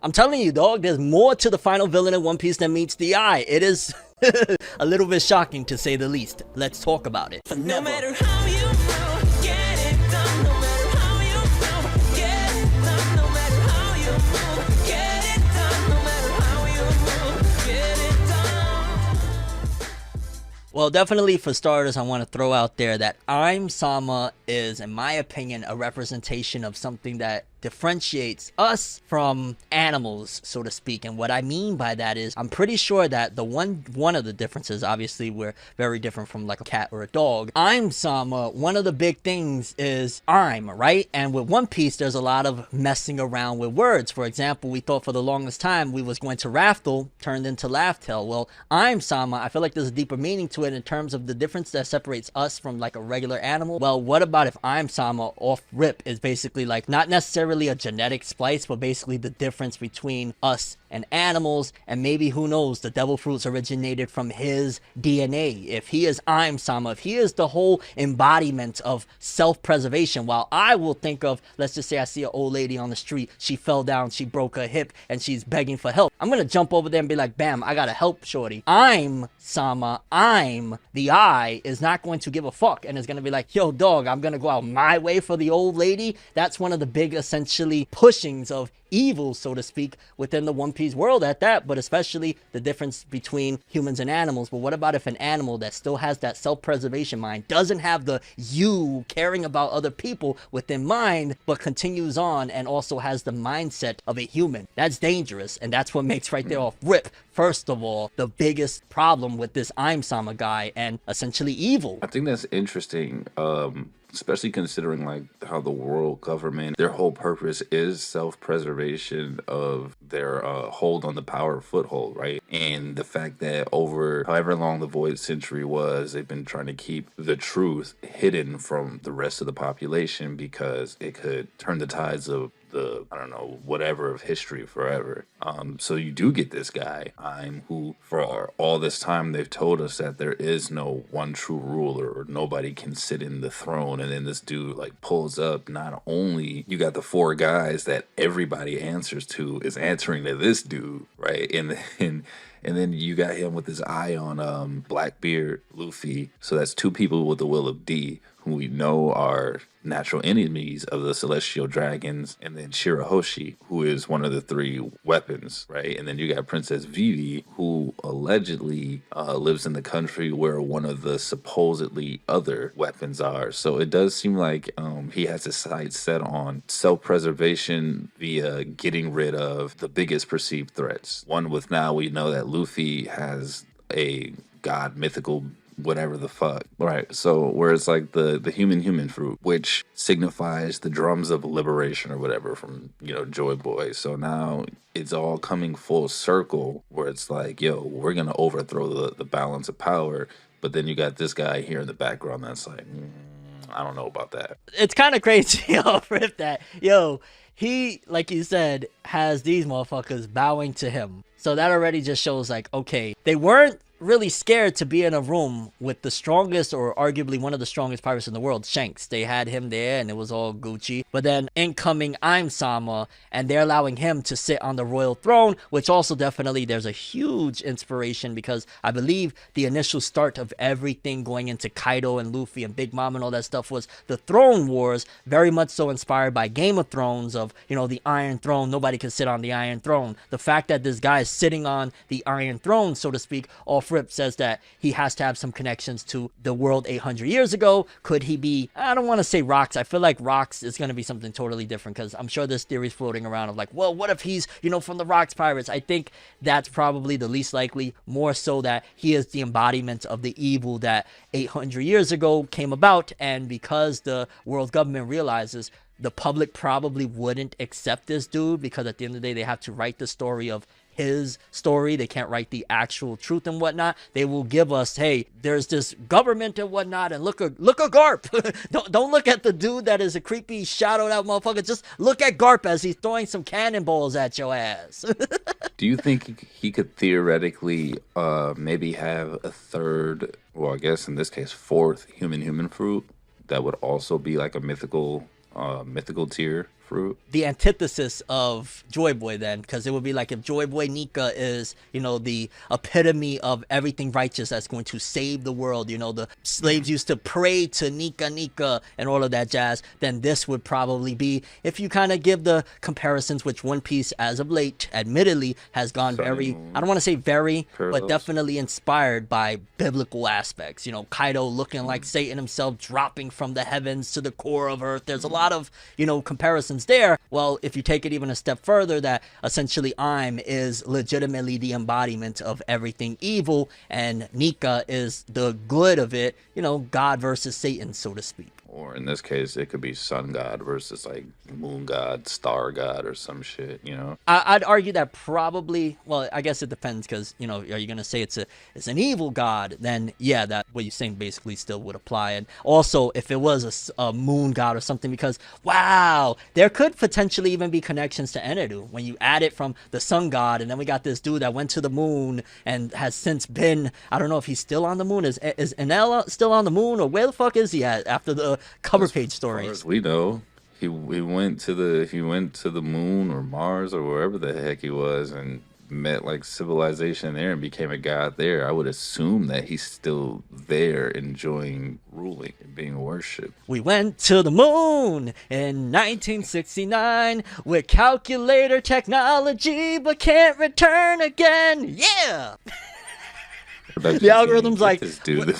I'm telling you, dog, there's more to the final villain in One Piece than meets the eye. It is a little bit shocking, to say the least. Let's talk about it. No matter how you move, get it done. No matter how you move, get it done. No matter how you move, get it done. No matter how you move, get it done. Well, definitely for starters, I want to throw out there that I'm Sama is, in my opinion, a representation of something that differentiates us from animals, so to speak. And what I mean by that is, I'm pretty sure that the one of the differences, obviously we're very different from like a cat or a dog. I'm Sama, one of the big things is I'm, right? And with One Piece, there's a lot of messing around with words. For example, we thought for the longest time we was going to Raftel, turned into Laugh-Tale. Well, I'm Sama, I feel like there's a deeper meaning to it in terms of the difference that separates us from like a regular animal. Well, what about if I'm Sama off rip is basically like not necessarily a genetic splice, but basically the difference between us and animals, and maybe, who knows, the devil fruits originated from his DNA. If he is I'm Sama, if he is the whole embodiment of self-preservation, while I will think of, let's just say I see an old lady on the street, she fell down, she broke her hip, and she's begging for help, I'm gonna jump over there and be like, bam, I gotta help shorty. I'm Sama, I'm the I is not going to give a fuck and is gonna be like, yo dog, I'm gonna go out my way for the old lady. That's one of the big essentially pushings of evil, so to speak, within the One Piece world at that, but especially the difference between humans and animals. But what about if an animal that still has that self-preservation mind, doesn't have the you caring about other people within mind, but continues on and also has the mindset of a human? That's dangerous, and that's what makes right there off rip, first of all, the biggest problem with this I'm Sama guy and essentially evil. I think that's interesting. Especially considering like how the world government, their whole purpose is self-preservation of their hold on the power foothold, right? And the fact that over however long the void century was, they've been trying to keep the truth hidden from the rest of the population because it could turn the tides of the, I don't know, whatever of history forever. So you do get this guy, who for all this time they've told us that there is no one true ruler or nobody can sit in the throne, and then this dude like pulls up. Not only you got the four guys that everybody answers to is answering to this dude, right? And then you got him with his eye on Blackbeard, Luffy. So that's two people with the will of D, who we know are natural enemies of the celestial dragons, and then Shirahoshi, who is one of the three weapons, right? And then you got Princess Vivi, who allegedly lives in the country where one of the supposedly other weapons are. So it does seem like he has his sights set on self-preservation via getting rid of the biggest perceived threats. One with, now we know that Luffy has a god mythical whatever the fuck, right? So where it's like the human fruit, which signifies the drums of liberation or whatever from, you know, Joy Boy. So now it's all coming full circle where it's like, yo, we're gonna overthrow the balance of power. But then you got this guy here in the background that's like, I don't know about that. It's kind of crazy, yo, Rip, that, yo, he, like you said, has these motherfuckers bowing to him. So that already just shows like, okay, they weren't really scared to be in a room with the strongest, or arguably one of the strongest pirates in the world, Shanks. They had him there and it was all Gucci. But then incoming I'm Sama, and they're allowing him to sit on the royal throne, which also definitely there's a huge inspiration, because I believe the initial start of everything going into Kaido and Luffy and Big Mom and all that stuff was the Throne Wars, very much so inspired by Game of Thrones, of, you know, the Iron Throne. Nobody can sit on the Iron Throne. The fact that this guy is sitting on the Iron Throne, so to speak, all Rip says that he has to have some connections to the world 800 years ago. Could he be, I don't want to say rocks, I feel like rocks is going to be something totally different, because I'm sure there's theories floating around of like, well, what if he's, you know, from the Rocks Pirates? I think that's probably the least likely, more so that he is the embodiment of the evil that 800 years ago came about, and because the world government realizes the public probably wouldn't accept this dude, because at the end of the day they have to write the story of his story, they can't write the actual truth and whatnot. They will give us, hey, there's this government and whatnot, and look at Garp. don't look at the dude that is a creepy shadowed out motherfucker. Just look at Garp as he's throwing some cannonballs at your ass. Do you think he could theoretically maybe have a third, well, I guess in this case fourth human fruit that would also be like a mythical tier fruit. The antithesis of Joy Boy then, because it would be like if Joy Boy Nika is, you know, the epitome of everything righteous that's going to save the world, you know, the slaves used to pray to Nika Nika and all of that jazz, then this would probably be, if you kind of give the comparisons, which One Piece as of late admittedly has gone Sun and very, Moon. I don't want to say very, Parallels. but definitely inspired by biblical aspects. You know, Kaido looking like Satan himself, dropping from the heavens to the core of earth. There's a lot of, you know, comparisons there. Well, if you take it even a step further, that essentially I'm is legitimately the embodiment of everything evil, and Nika is the good of it, you know, God versus Satan, so to speak. Or in this case, it could be sun god versus like moon god, star god, or some shit, you know? I'd argue that probably, well, I guess it depends, because, you know, are you going to say it's an evil god? Then, yeah, that what you're saying basically still would apply. And also, if it was a moon god or something, because, wow, there could potentially even be connections to Enelu. When you add it from the sun god, and then we got this dude that went to the moon and has since been, I don't know if he's still on the moon. Is Enel still on the moon, or where the fuck is he at after the cover page As far stories? as we know, he went to the moon or Mars or wherever the heck he was and met like civilization there and became a god there. I would assume that he's still there enjoying ruling and being worshipped. We went to the moon in 1969 with calculator technology, but can't return again. Yeah. The algorithm's like, this dude.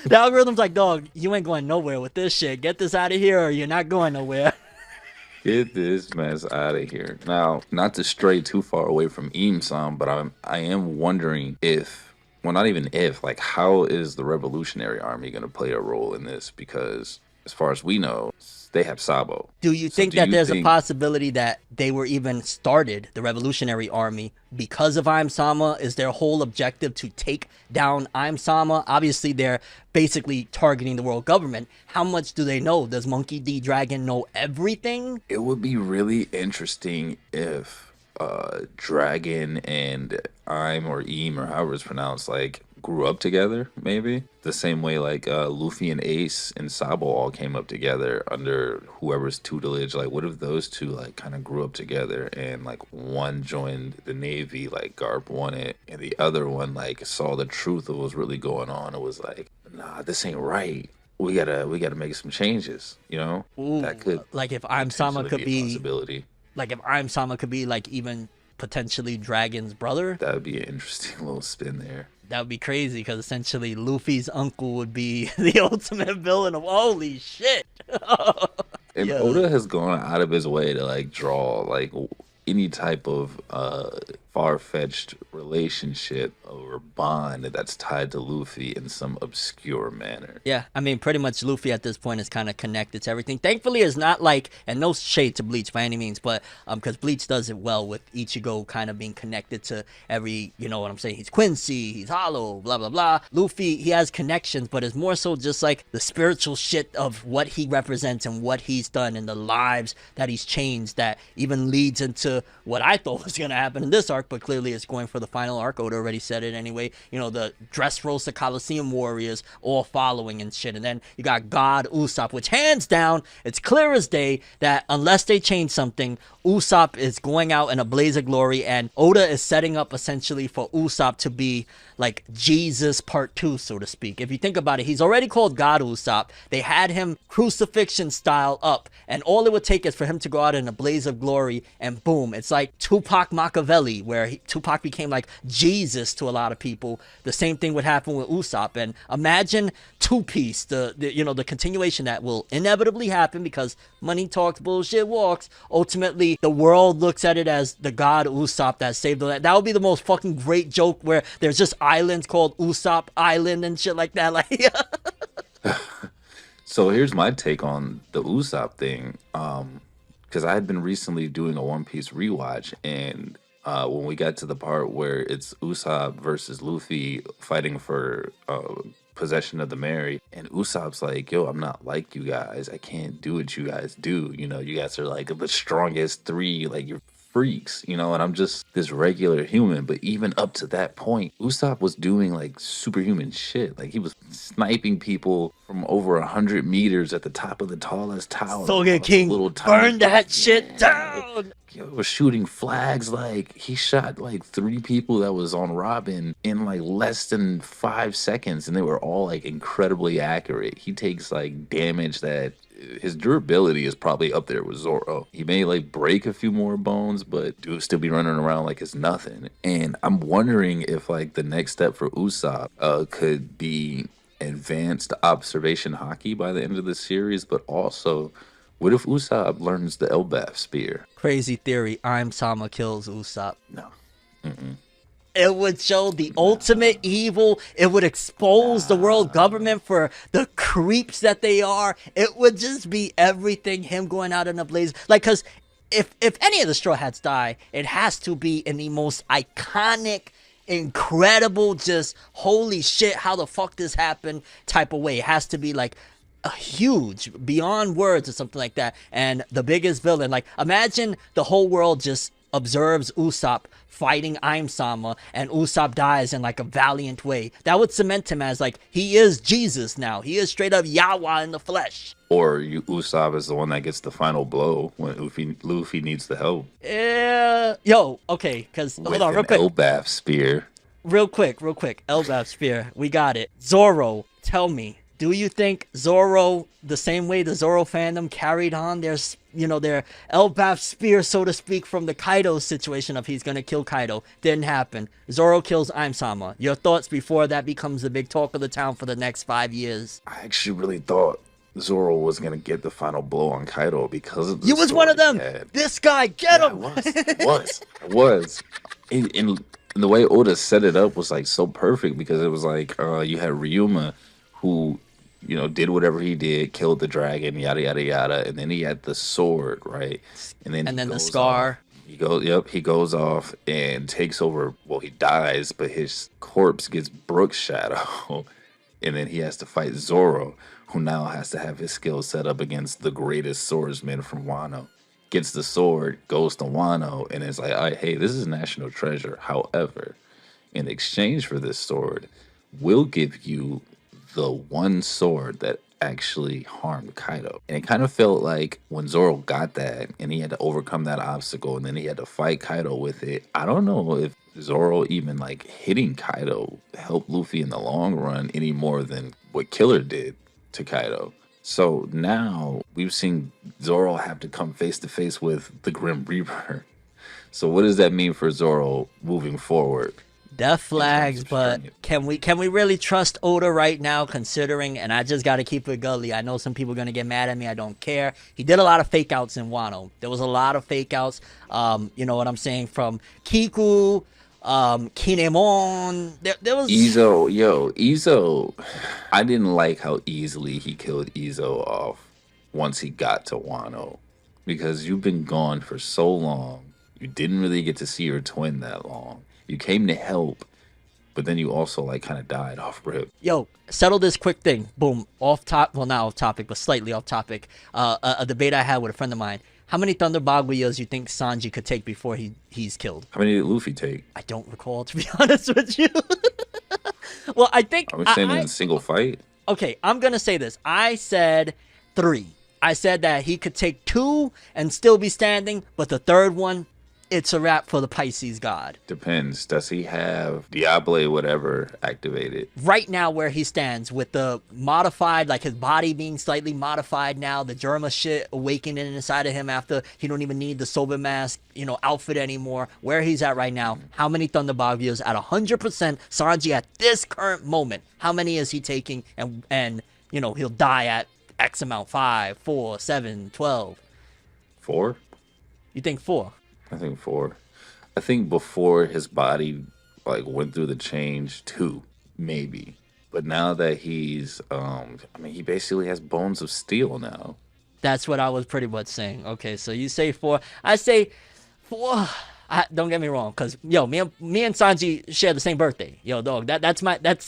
the algorithm's like, dog, you ain't going nowhere with this shit. Get this out of here, or you're not going nowhere. Get this mess out of here. Now, not to stray too far away from Immu, but I am wondering if, well, not even if, like, how is the Revolutionary Army going to play a role in this? Because as far as we know, they have Sabo. Do you So think do that you there's a think- possibility that they were even started, the Revolutionary Army, because of Aim Sama? Is their whole objective to take down Aim Sama? Obviously, they're basically targeting the world government. How much do they know? Does Monkey D. Dragon know everything? It would be really interesting if Dragon and Im or Eam or however it's pronounced, like, grew up together, maybe the same way like Luffy and Ace and Sabo all came up together under whoever's tutelage. Like, what if those two like kind of grew up together and like one joined the Navy, like Garp wanted, and the other one like saw the truth of what's really going on. It was like, nah, this ain't right. We gotta make some changes. You know, Ooh, that could like if Aim Sama potentially could a be, possibility. like if Aim Sama could be like even potentially Dragon's brother. That would be an interesting little spin there. That would be crazy, because essentially Luffy's uncle would be the ultimate villain of holy shit. And Yeah. Oda has gone out of his way to like draw like any type of far-fetched relationship or bond that's tied to Luffy in some obscure manner. Yeah, I mean, pretty much Luffy at this point is kind of connected to everything. Thankfully, it's not like, and no shade to Bleach by any means, but because Bleach does it well with Ichigo kind of being connected to every, you know what I'm saying? He's Quincy, he's Hollow, blah, blah, blah. Luffy, he has connections, but it's more so just like the spiritual shit of what he represents and what he's done and the lives that he's changed that even leads into what I thought was going to happen in this arc, but clearly it's going for the final arc. Oda already said it anyway. You know, the Dressrosa Coliseum warriors all following and shit. And then you got God Usopp, which hands down, it's clear as day that unless they change something, Usopp is going out in a blaze of glory, and Oda is setting up essentially for Usopp to be like Jesus part 2, so to speak. If you think about it, he's already called God Usopp. They had him crucifixion style up, and all it would take is for him to go out in a blaze of glory, and boom, it's like Tupac Machiavelli, where Tupac became like Jesus to a lot of people. The same thing would happen with Usopp. And imagine Two Piece, the you know, the continuation that will inevitably happen because money talks, bullshit walks. Ultimately, the world looks at it as the god Usopp that saved the land. That would be the most fucking great joke, where there's just islands called Usopp Island and shit like that. Like, So here's my take on the Usopp thing. Because I had been recently doing a One Piece rewatch, and when we got to the part where it's Usopp versus Luffy fighting for possession of the Mary, and Usopp's like, yo, I'm not like you guys. I can't do what you guys do. You know, you guys are like the strongest three. Like, you're freaks, you know, and I'm just this regular human. But even up to that point, Usopp was doing like superhuman shit. Like he was sniping people from over 100 meters at the top of the tallest tower. Sogeking King, Little tiny- burn that shit down. He was shooting flags. Like he shot like 3 people that was on Robin in like less than 5 seconds, and they were all like incredibly accurate. He takes like damage that his durability is probably up there with Zoro. He may like break a few more bones, but dude still be running around like it's nothing. And I'm wondering if like the next step for Usopp could be advanced observation hockey by the end of the series, but also what if Usopp learns the Elbaf spear? Crazy theory. I'm Sama kills Usopp. No. It would show the ultimate evil. It would expose the world government for the creeps that they are. It would just be everything. Him going out in a blaze. Like, because if any of the Straw Hats die, it has to be in the most iconic, incredible, just holy shit, how the fuck this happened type of way. It has to be like a huge, beyond words or something like that. And the biggest villain, like imagine the whole world just observes Usopp fighting Aim Sama, and Usopp dies in like a valiant way. That would cement him as like he is Jesus now. He is straight up Yahweh in the flesh. Or Usopp is the one that gets the final blow when Luffy needs the help. Yo, okay, because hold on, real quick. Elbaf spear. Real quick. Elbaf spear. We got it. Zoro, tell me, do you think Zoro, the same way the Zoro fandom carried on their Elbaf spear, so to speak, from the Kaido situation of he's gonna kill Kaido, didn't happen. Zoro kills Aim Sama. Your thoughts before that becomes the big talk of the town for the next 5 years? I actually really thought Zoro was gonna get the final blow on Kaido because of the You was one of them. he had. This guy, get him. I was. And the way Oda set it up was like so perfect because it was like you had Ryuma who, you know, did whatever he did, killed the dragon, yada yada yada, and then he had the sword, right? And then the scar. He goes off and takes over. Well, he dies, but his corpse gets Brook's shadow, and then he has to fight Zoro, who now has to have his skills set up against the greatest swordsman from Wano. Gets the sword, goes to Wano, and it's like, all right, hey, this is national treasure. However, in exchange for this sword, we'll give you the one sword that actually harmed Kaido. And it kind of felt like when Zoro got that and he had to overcome that obstacle and then he had to fight Kaido with it, I don't know if Zoro even like hitting Kaido helped Luffy in the long run any more than what Killer did to Kaido. So now we've seen Zoro have to come face to face with the Grim Reaper. So what does that mean for Zoro moving forward? Death flags, but can we really trust Oda right now, considering, and I just got to keep it gully, I know some people are going to get mad at me, I don't care. He did a lot of fake outs in Wano. There was a lot of fake outs, you know what I'm saying, from Kiku, Kinemon, there was... Izo, I didn't like how easily he killed Izo off once he got to Wano. Because you've been gone for so long, you didn't really get to see your twin that long. You came to help, but then you also like kind of died off rip. Yo, settle this quick thing. Boom. Off top. Well, not off topic, but slightly off topic. A debate I had with a friend of mine. How many Thunder Baguios you think Sanji could take before he's killed? How many did Luffy take? I don't recall, to be honest with you. Well, I think... I was saying in a single fight. Okay, I'm going to say this. I said 3. I said that he could take 2 and still be standing, but the third one, it's a wrap for the Pisces god. Depends. Does he have Diable whatever activated? Right now where he stands with the modified, like his body being slightly modified now, the Germa shit awakening inside of him after he don't even need the Sober Mask, you know, outfit anymore. Where he's at right now, how many Thunder Baguios at 100% Sanji at this current moment? How many is he taking? And you know, he'll die at X amount, 5, 4, 7, 12. 4? You think 4? I think 4. I think before his body like went through the change, 2, maybe. But now that he's I mean, he basically has bones of steel now. That's what I was pretty much saying. Okay, so you say 4. I say 4. don't get me wrong, cause yo, me and Sanji share the same birthday. Yo, dog, that's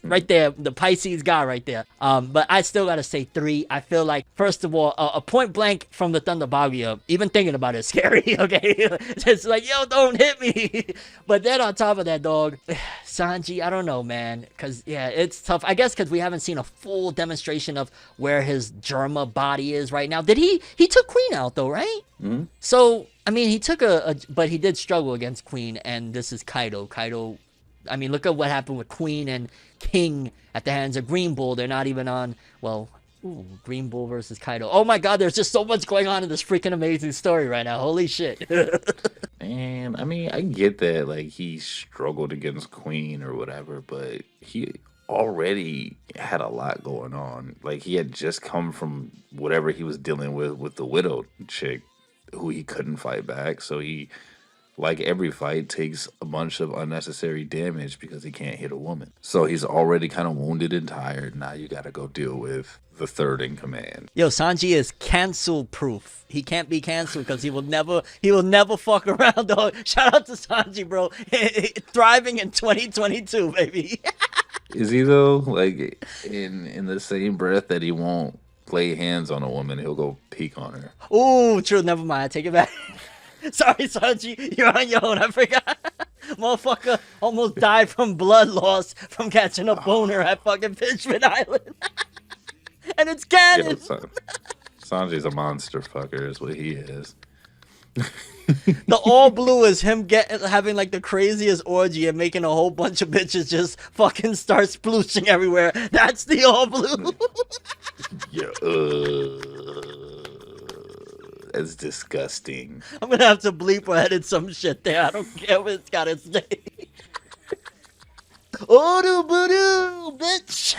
right there, the Pisces guy right there. But I still gotta say 3. I feel like, first of all, a point blank from the Thunder Bagua, even thinking about it is scary. Okay, it's like, yo, don't hit me. But then on top of that, dog, Sanji, I don't know, man, cause yeah, it's tough. I guess cause we haven't seen a full demonstration of where his Germa body is right now. Did he took Queen out though, right? Mm-hmm. So, I mean, he took but he did struggle against Queen, and this is Kaido. Kaido, I mean, look at what happened with Queen and King at the hands of Green Bull. They're not even on, well, Green Bull versus Kaido. Oh my god, there's just so much going on in this freaking amazing story right now. Holy shit. And I mean, I get that, like, he struggled against Queen or whatever, but he already had a lot going on. Like, he had just come from whatever he was dealing with the Widow chick, who he couldn't fight back. So he, like every fight, takes a bunch of unnecessary damage because he can't hit a woman. So he's already kind of wounded and tired. Now you got to go deal with the third in command. Yo, Sanji is cancel proof. He can't be canceled because he will never fuck around, dog. Shout out to Sanji, bro. Thriving in 2022, baby. Is he though? Like, in the same breath that he won't lay hands on a woman, he'll go peek on her. Ooh, true. Never mind. I take it back. Sorry, Sanji. You're on your own. I forgot. Motherfucker almost died from blood loss from catching a boner at fucking Fishman Island. And it's canon. Sanji's a monster fucker is what he is. The all blue is him having like the craziest orgy and making a whole bunch of bitches just fucking start splooshing everywhere. That's the all blue. Yeah, that's disgusting. I'm gonna have to bleep or edit some shit there. I don't care what it's gotta say. Oh, boo bitch.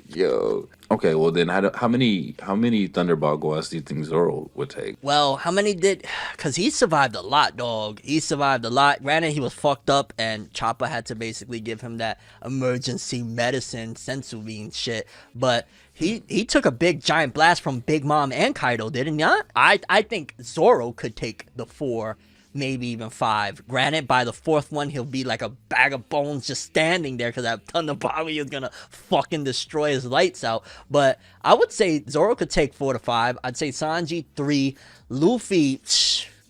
Yo. Okay, well then, how many Thunderbolt do you think Zoro would take? Well, how many did? Cause he survived a lot, dog. He survived a lot. Granted, he was fucked up, and Chopper had to basically give him that emergency medicine, sensu bean shit. But he took a big giant blast from Big Mom and Kaido, didn't he? I think Zoro could take the 4. Maybe even 5. Granted, by the 4th one, he'll be like a bag of bones just standing there because that Thunder Bagua is gonna fucking destroy his lights out. But I would say Zoro could take 4 to 5. I'd say Sanji 3, Luffy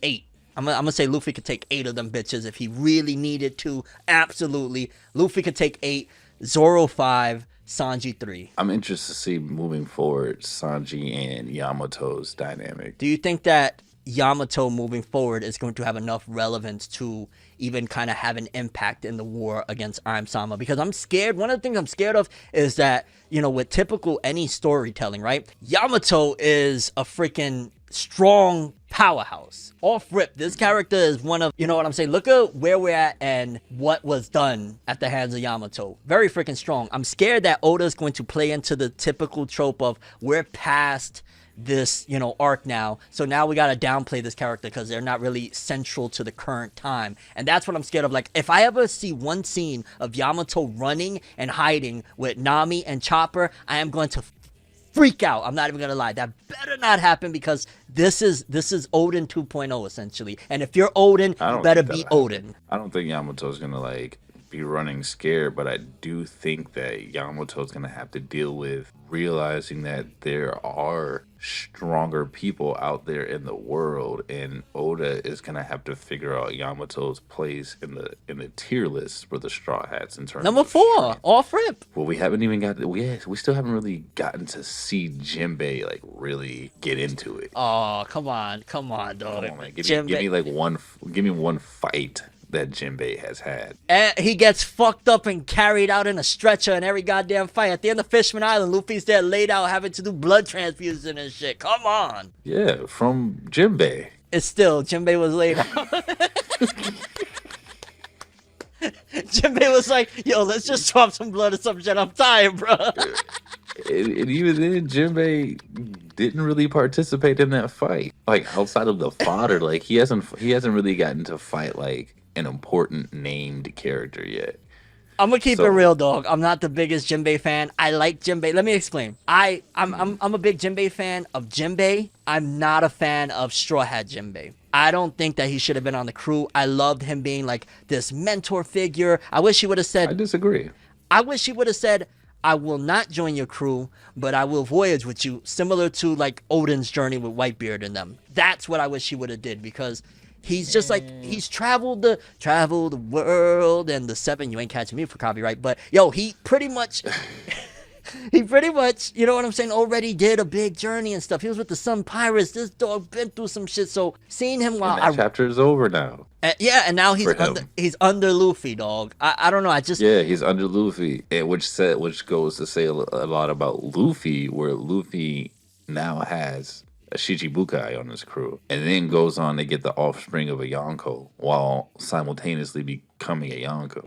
8. I'm gonna say Luffy could take 8 of them bitches if he really needed to. Absolutely, Luffy could take 8. Zoro 5. Sanji 3. I'm interested to see moving forward Sanji and Yamato's dynamic. Do you think that Yamato moving forward is going to have enough relevance to even kind of have an impact in the war against I'm Sama? Because I'm scared. One of the things I'm scared of is that, you know, with typical any storytelling, right? Yamato is a freaking strong powerhouse. Off rip, this character is one of, you know what I'm saying? Look at where we're at and what was done at the hands of Yamato. Very freaking strong. I'm scared that Oda's going to play into the typical trope of we're past this, you know, arc now, so now we gotta downplay this character because they're not really central to the current time. And that's what I'm scared of. Like, if I ever see one scene of Yamato running and hiding with Nami and Chopper, I am going to freak out. I'm not even gonna lie. That better not happen because this is Odin 2.0 essentially. And if you're Odin, you better be Odin. I don't think Yamato's gonna like be running scared, but I do think that Yamato's gonna have to deal with realizing that there are stronger people out there in the world, and Oda is gonna have to figure out Yamato's place in the tier list for the Straw Hats in terms Number of 4, strength. off rip. Well, we haven't even got we still haven't really gotten to see Jinbei like really get into it. Oh, come on, dog. Come on, man. Give me one fight that Jinbei has had. And he gets fucked up and carried out in a stretcher in every goddamn fight. At the end of Fishman Island, Luffy's there laid out having to do blood transfusion and shit. Come on. Yeah, from Jinbei. It's still, Jinbei was laid out. Jinbei was like, yo, let's just swap some blood or some shit. I'm tired, bro. And even then, Jinbei didn't really participate in that fight. Like, outside of the fodder, like he hasn't really gotten to fight like an important named character yet. I'm gonna keep it real, dog. I'm not the biggest Jinbei fan. I like Jinbei. Let me explain. I'm a big Jinbei fan of Jinbei. I'm not a fan of Straw Hat Jinbei. I don't think that he should have been on the crew. I loved him being like this mentor figure. I wish he would have I said, disagree. I wish he would have said, I will not join your crew, but I will voyage with you, similar to like Odin's journey with Whitebeard and them. That's what I wish he would have did, because he's just like, he's traveled the world and the seven. You ain't catching me for copyright, but yo, he pretty much, you know what I'm saying, already did a big journey and stuff. He was with the Sun Pirates. This dog been through some shit. So seeing him while And that chapter is over now. yeah, and now For him. he's under Luffy, dog. I don't know. I just Yeah, he's under Luffy, and which goes to say a lot about Luffy, where Luffy now has a Shichibukai on his crew, and then goes on to get the offspring of a Yonko while simultaneously becoming a Yonko.